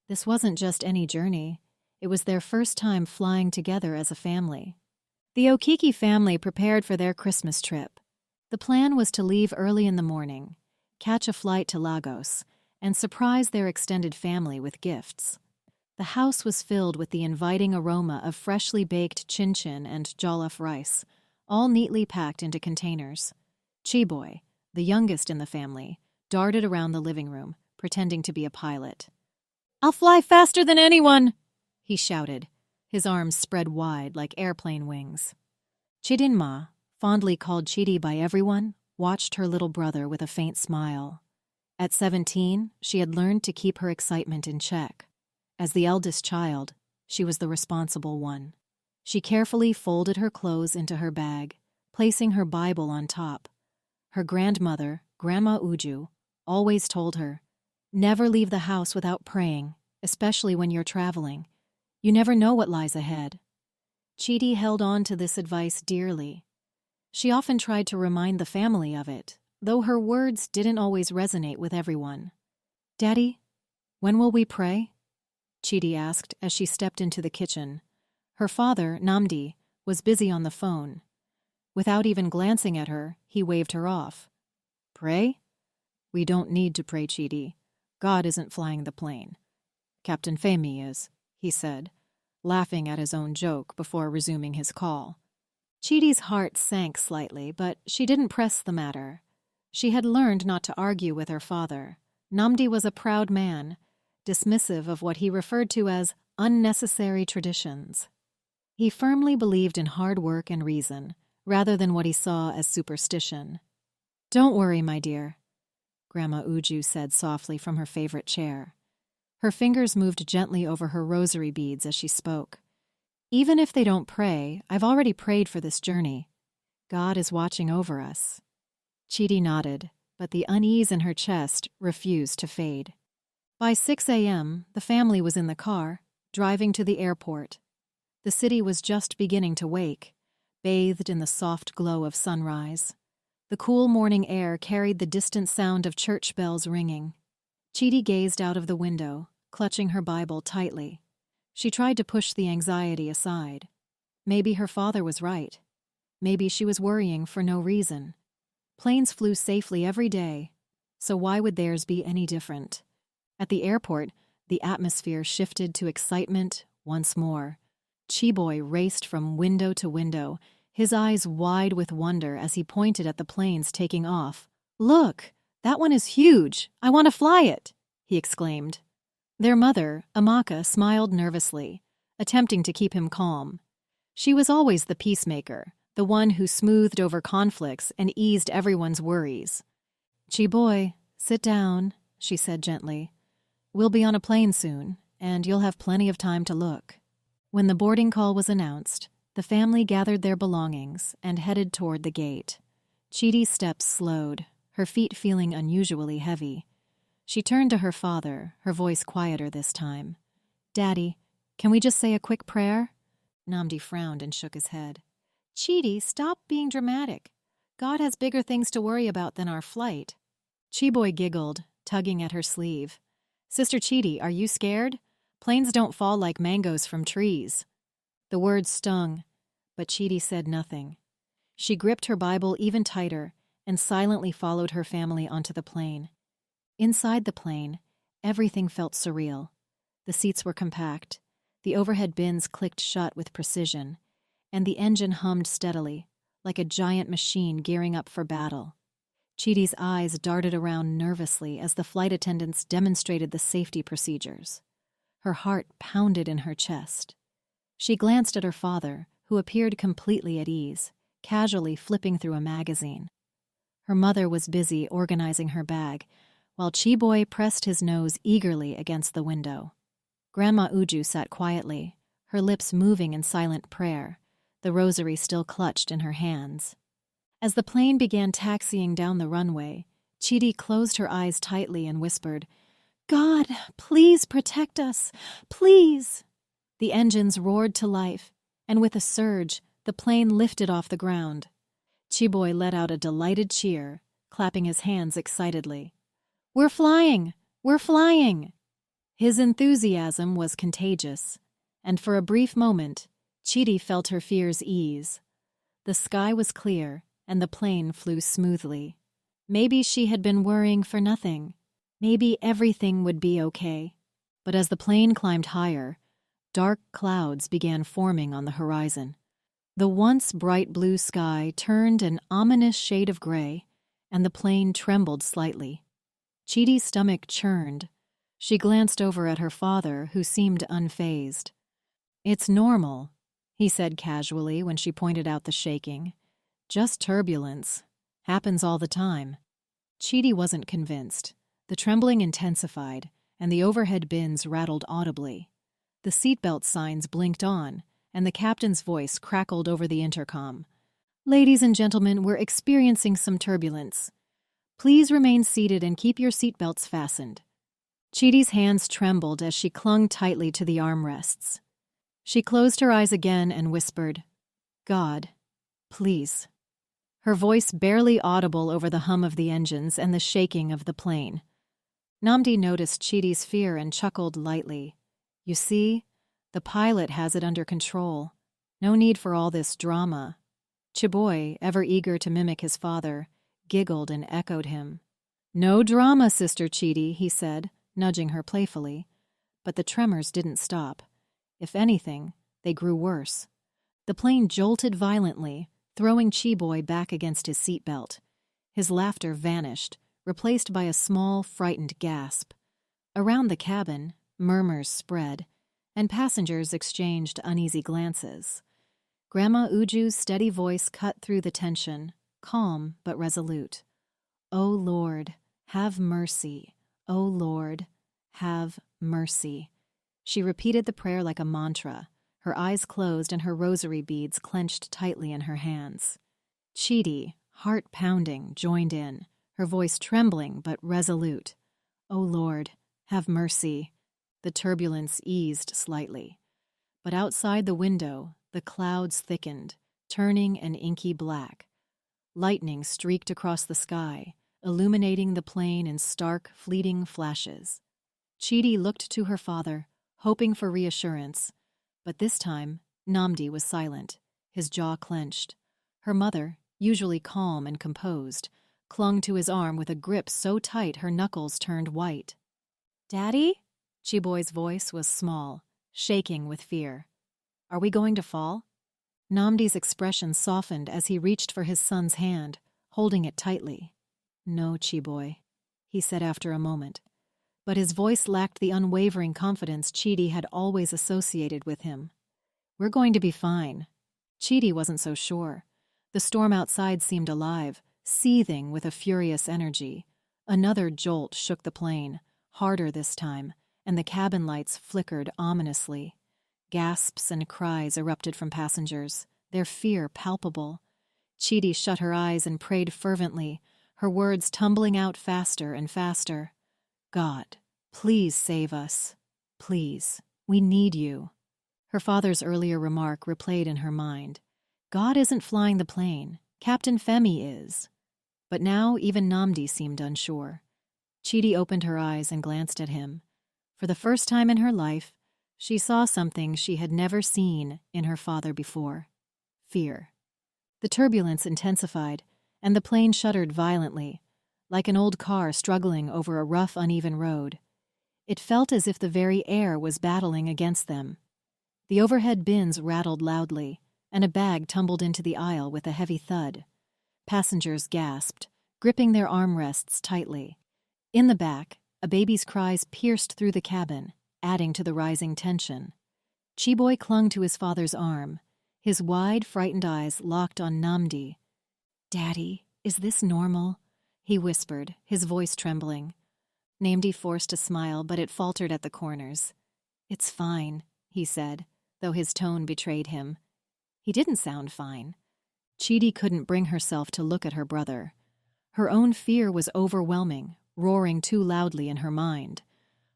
This wasn't just any journey. It was their first time flying together as a family. The Okeke family prepared for their Christmas trip. The plan was to leave early in the morning, catch a flight to Lagos, and surprise their extended family with gifts. The house was filled with the inviting aroma of freshly baked chin-chin and jollof rice, all neatly packed into containers. Chiboy, the youngest in the family, darted around the living room, pretending to be a pilot. "I'll fly faster than anyone!" he shouted, his arms spread wide like airplane wings. Chidinma, fondly called Chidi by everyone, watched her little brother with a faint smile. At 17, she had learned to keep her excitement in check. As the eldest child, she was the responsible one. She carefully folded her clothes into her bag, placing her Bible on top. Her grandmother, Grandma Uju, always told her, "Never leave the house without praying, especially when you're traveling. You never know what lies ahead." Chidi held on to this advice dearly. She often tried to remind the family of it, though her words didn't always resonate with everyone. "Daddy, when will we pray?" Chidi asked as she stepped into the kitchen. Her father, Namdi, was busy on the phone. Without even glancing at her, he waved her off. "Pray? We don't need to pray, Chidi. God isn't flying the plane. Captain Femi is," he said, laughing at his own joke before resuming his call. Chidi's heart sank slightly, but she didn't press the matter. She had learned not to argue with her father. Namdi was a proud man, dismissive of what he referred to as unnecessary traditions. He firmly believed in hard work and reason, rather than what he saw as superstition. "Don't worry, my dear," Grandma Uju said softly from her favorite chair. Her fingers moved gently over her rosary beads as she spoke. "Even if they don't pray, I've already prayed for this journey. God is watching over us." Chidi nodded, but the unease in her chest refused to fade. By 6 a.m., the family was in the car, driving to the airport. The city was just beginning to wake, bathed in the soft glow of sunrise. The cool morning air carried the distant sound of church bells ringing. Chidi gazed out of the window, clutching her Bible tightly. She tried to push the anxiety aside. Maybe her father was right. Maybe she was worrying for no reason. Planes flew safely every day, so why would theirs be any different? At the airport, the atmosphere shifted to excitement once more. Chiboy raced from window to window, his eyes wide with wonder as he pointed at the planes taking off. "Look, that one is huge. I want to fly it," he exclaimed. Their mother, Amaka, smiled nervously, attempting to keep him calm. She was always the peacemaker, the one who smoothed over conflicts and eased everyone's worries. "Chiboy, sit down," she said gently. "We'll be on a plane soon, and you'll have plenty of time to look." When the boarding call was announced, the family gathered their belongings and headed toward the gate. Chidi's steps slowed, her feet feeling unusually heavy. She turned to her father, her voice quieter this time. "Daddy, can we just say a quick prayer?" Namdi frowned and shook his head. "Chidi, stop being dramatic. God has bigger things to worry about than our flight." Chiboy giggled, tugging at her sleeve. "Sister Chidi, are you scared? Planes don't fall like mangoes from trees." The words stung, but Chidi said nothing. She gripped her Bible even tighter and silently followed her family onto the plane. Inside the plane, everything felt surreal. The seats were compact, the overhead bins clicked shut with precision, and the engine hummed steadily, like a giant machine gearing up for battle. Chidi's eyes darted around nervously as the flight attendants demonstrated the safety procedures. Her heart pounded in her chest. She glanced at her father, who appeared completely at ease, casually flipping through a magazine. Her mother was busy organizing her bag, while Chiboy pressed his nose eagerly against the window. Grandma Uju sat quietly, her lips moving in silent prayer, the rosary still clutched in her hands. As the plane began taxiing down the runway, Chidi closed her eyes tightly and whispered, "God, please protect us, please." The engines roared to life, and with a surge, the plane lifted off the ground. Chiboy let out a delighted cheer, clapping his hands excitedly. "We're flying! We're flying!" His enthusiasm was contagious, and for a brief moment, Chidi felt her fears ease. The sky was clear, and the plane flew smoothly. Maybe she had been worrying for nothing. Maybe everything would be okay. But as the plane climbed higher, dark clouds began forming on the horizon. The once bright blue sky turned an ominous shade of gray, and the plane trembled slightly. Chidi's stomach churned. She glanced over at her father, who seemed unfazed. "It's normal," he said casually when she pointed out the shaking. "Just turbulence. Happens all the time." Chidi wasn't convinced. The trembling intensified, and the overhead bins rattled audibly. The seatbelt signs blinked on, and the captain's voice crackled over the intercom. "Ladies and gentlemen, we're experiencing some turbulence. Please remain seated and keep your seatbelts fastened." Chidi's hands trembled as she clung tightly to the armrests. She closed her eyes again and whispered, "God, please." Her voice barely audible over the hum of the engines and the shaking of the plane. Namdi noticed Chidi's fear and chuckled lightly. "You see, the pilot has it under control. No need for all this drama." Chiboy, ever eager to mimic his father, giggled and echoed him. "No drama, Sister Chidi," he said, nudging her playfully. But the tremors didn't stop. If anything, they grew worse. The plane jolted violently, throwing Chiboy back against his seatbelt. His laughter vanished, replaced by a small, frightened gasp. Around the cabin, murmurs spread, and passengers exchanged uneasy glances. Grandma Uju's steady voice cut through the tension, calm but resolute. "O Lord, have mercy. O Lord, have mercy." She repeated the prayer like a mantra, her eyes closed and her rosary beads clenched tightly in her hands. Chidi, heart pounding, joined in, her voice trembling but resolute. "O Lord, have mercy." The turbulence eased slightly. But outside the window, the clouds thickened, turning an inky black. Lightning streaked across the sky, illuminating the plane in stark, fleeting flashes. Chidi looked to her father, hoping for reassurance. But this time, Namdi was silent, his jaw clenched. Her mother, usually calm and composed, clung to his arm with a grip so tight her knuckles turned white. "Daddy?" Chiboy's voice was small, shaking with fear. "Are we going to fall?" Namdi's expression softened as he reached for his son's hand, holding it tightly. "No, Chiboy," he said after a moment. But his voice lacked the unwavering confidence Chidi had always associated with him. "We're going to be fine." Chidi wasn't so sure. The storm outside seemed alive, seething with a furious energy. Another jolt shook the plane, harder this time, and the cabin lights flickered ominously. Gasps and cries erupted from passengers, their fear palpable. Chidi shut her eyes and prayed fervently, her words tumbling out faster and faster. "God, please save us. Please, we need you." Her father's earlier remark replayed in her mind. God isn't flying the plane. Captain Femi is. But now even Namdi seemed unsure. Chidi opened her eyes and glanced at him. For the first time in her life, she saw something she had never seen in her father before. Fear. The turbulence intensified, and the plane shuddered violently, like an old car struggling over a rough, uneven road. It felt as if the very air was battling against them. The overhead bins rattled loudly, and a bag tumbled into the aisle with a heavy thud. Passengers gasped, gripping their armrests tightly. In the back, a baby's cries pierced through the cabin, adding to the rising tension. Chiboy clung to his father's arm, his wide, frightened eyes locked on Namdi. "Daddy, is this normal?" he whispered, his voice trembling. Namdi forced a smile, but it faltered at the corners. "It's fine," he said, though his tone betrayed him. He didn't sound fine. Chidi couldn't bring herself to look at her brother. Her own fear was overwhelming, roaring too loudly in her mind.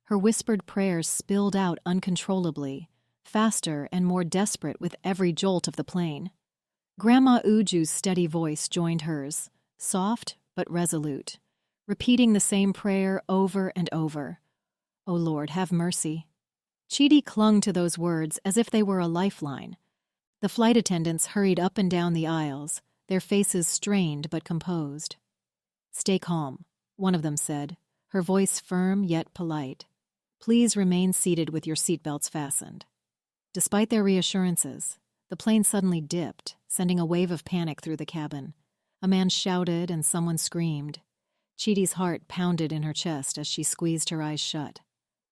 Her whispered prayers spilled out uncontrollably, faster and more desperate with every jolt of the plane. Grandma Uju's steady voice joined hers, soft but resolute, repeating the same prayer over and over. "O Lord, have mercy." Chidi clung to those words as if they were a lifeline. The flight attendants hurried up and down the aisles, their faces strained but composed. "Stay calm," one of them said, her voice firm yet polite. "Please remain seated with your seatbelts fastened." Despite their reassurances, the plane suddenly dipped, sending a wave of panic through the cabin. A man shouted and someone screamed. Chidi's heart pounded in her chest as she squeezed her eyes shut.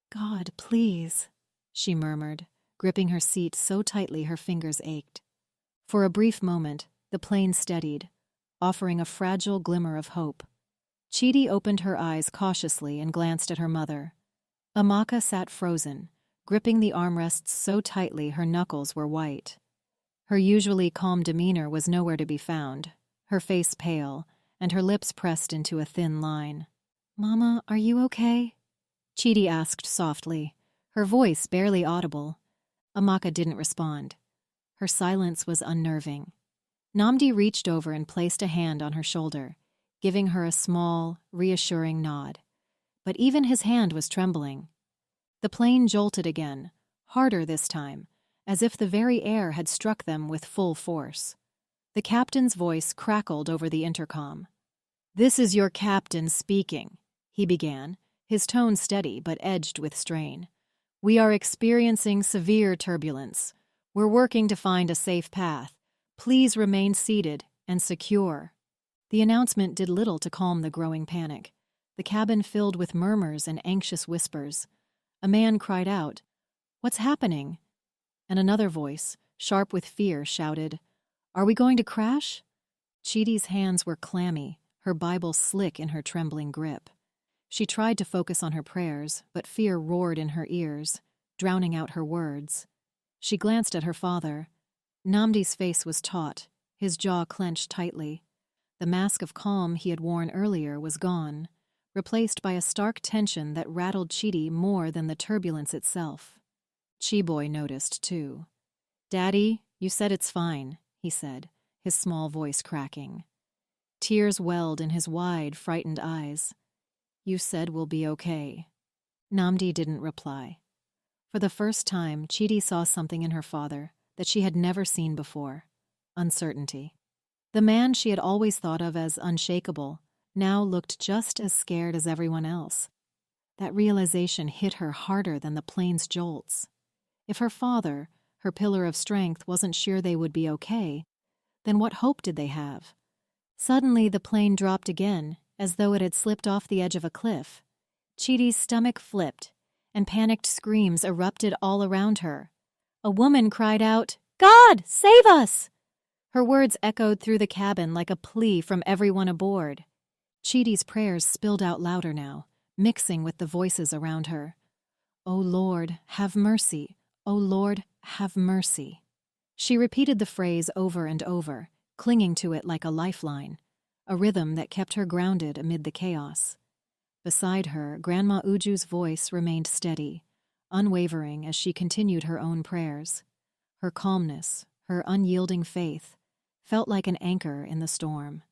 "God, please," she murmured, gripping her seat so tightly her fingers ached. For a brief moment, the plane steadied, offering a fragile glimmer of hope. Chidi opened her eyes cautiously and glanced at her mother. Amaka sat frozen, gripping the armrests so tightly her knuckles were white. Her usually calm demeanor was nowhere to be found, her face pale, and her lips pressed into a thin line. "Mama, are you okay?" Chidi asked softly, her voice barely audible. Amaka didn't respond. Her silence was unnerving. Namdi reached over and placed a hand on her shoulder, giving her a small, reassuring nod. But even his hand was trembling. The plane jolted again, harder this time, as if the very air had struck them with full force. The captain's voice crackled over the intercom. "This is your captain speaking," he began, his tone steady but edged with strain. "We are experiencing severe turbulence. We're working to find a safe path. Please remain seated and secure." The announcement did little to calm the growing panic. The cabin filled with murmurs and anxious whispers. A man cried out, "What's happening?" And another voice, sharp with fear, shouted, "Are we going to crash?" Chidi's hands were clammy, her Bible slick in her trembling grip. She tried to focus on her prayers, but fear roared in her ears, drowning out her words. She glanced at her father. Namdi's face was taut, his jaw clenched tightly. The mask of calm he had worn earlier was gone, replaced by a stark tension that rattled Chidi more than the turbulence itself. Chiboy noticed, too. "Daddy, you said it's fine," he said, his small voice cracking. Tears welled in his wide, frightened eyes. "You said we'll be okay." Namdi didn't reply. For the first time, Chidi saw something in her father that she had never seen before: uncertainty. The man she had always thought of as unshakable now looked just as scared as everyone else. That realization hit her harder than the plane's jolts. If her father, her pillar of strength, wasn't sure they would be okay, then what hope did they have? Suddenly the plane dropped again, as though it had slipped off the edge of a cliff. Chidi's stomach flipped, and panicked screams erupted all around her. A woman cried out, "God, save us!" Her words echoed through the cabin like a plea from everyone aboard. Chidi's prayers spilled out louder now, mixing with the voices around her. "O Lord, have mercy. O Lord, have mercy." She repeated the phrase over and over, clinging to it like a lifeline, a rhythm that kept her grounded amid the chaos. Beside her, Grandma Uju's voice remained steady, unwavering as she continued her own prayers. Her calmness, her unyielding faith, felt like an anchor in the storm.